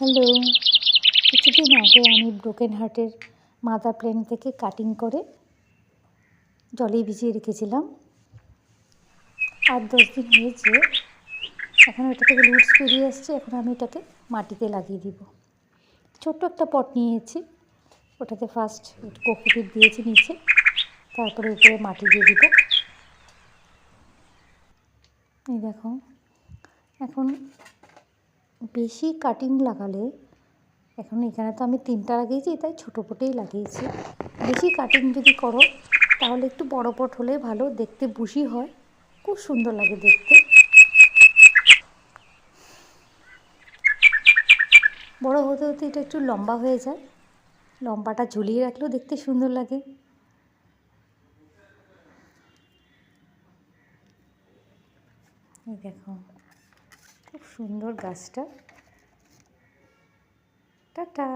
Hello, কিছুদিন আগে আমি ব্রোকেন হার্টের মাদার প্ল্যান্ট থেকে কাটিং করে জলে ভিজিয়ে রেখেছিলাম। 8-10 দিন হয়েছে। এখন এটা থেকে রুটস বেরিয়ে আসছে। এখন আমি এটাকে মাটিতে লাগিয়ে দিব। ছোট্ট একটা পট নিয়েছি, ওটাতে ফার্স্ট কোকোপিট দিয়েছি নিচে, তারপরে উপরে মাটি দিয়ে দিব। এই দেখো, এখন বেশি কাটিং লাগালে, এখন এখানে তো আমি 3টা লাগিয়েছি, তাই ছোটো পটেই লাগিয়েছি। বেশি কাটিং যদি করো তাহলে একটু বড় পট হলে ভালো, দেখতে বুশি হয়, খুব সুন্দর লাগে দেখতে। বড় হতে হতে এটা একটু লম্বা হয়ে যায়, লম্বাটা ঝুলিয়ে রাখলেও দেখতে সুন্দর লাগে। এই দেখো, খুব সুন্দর গাছটা। টাটা।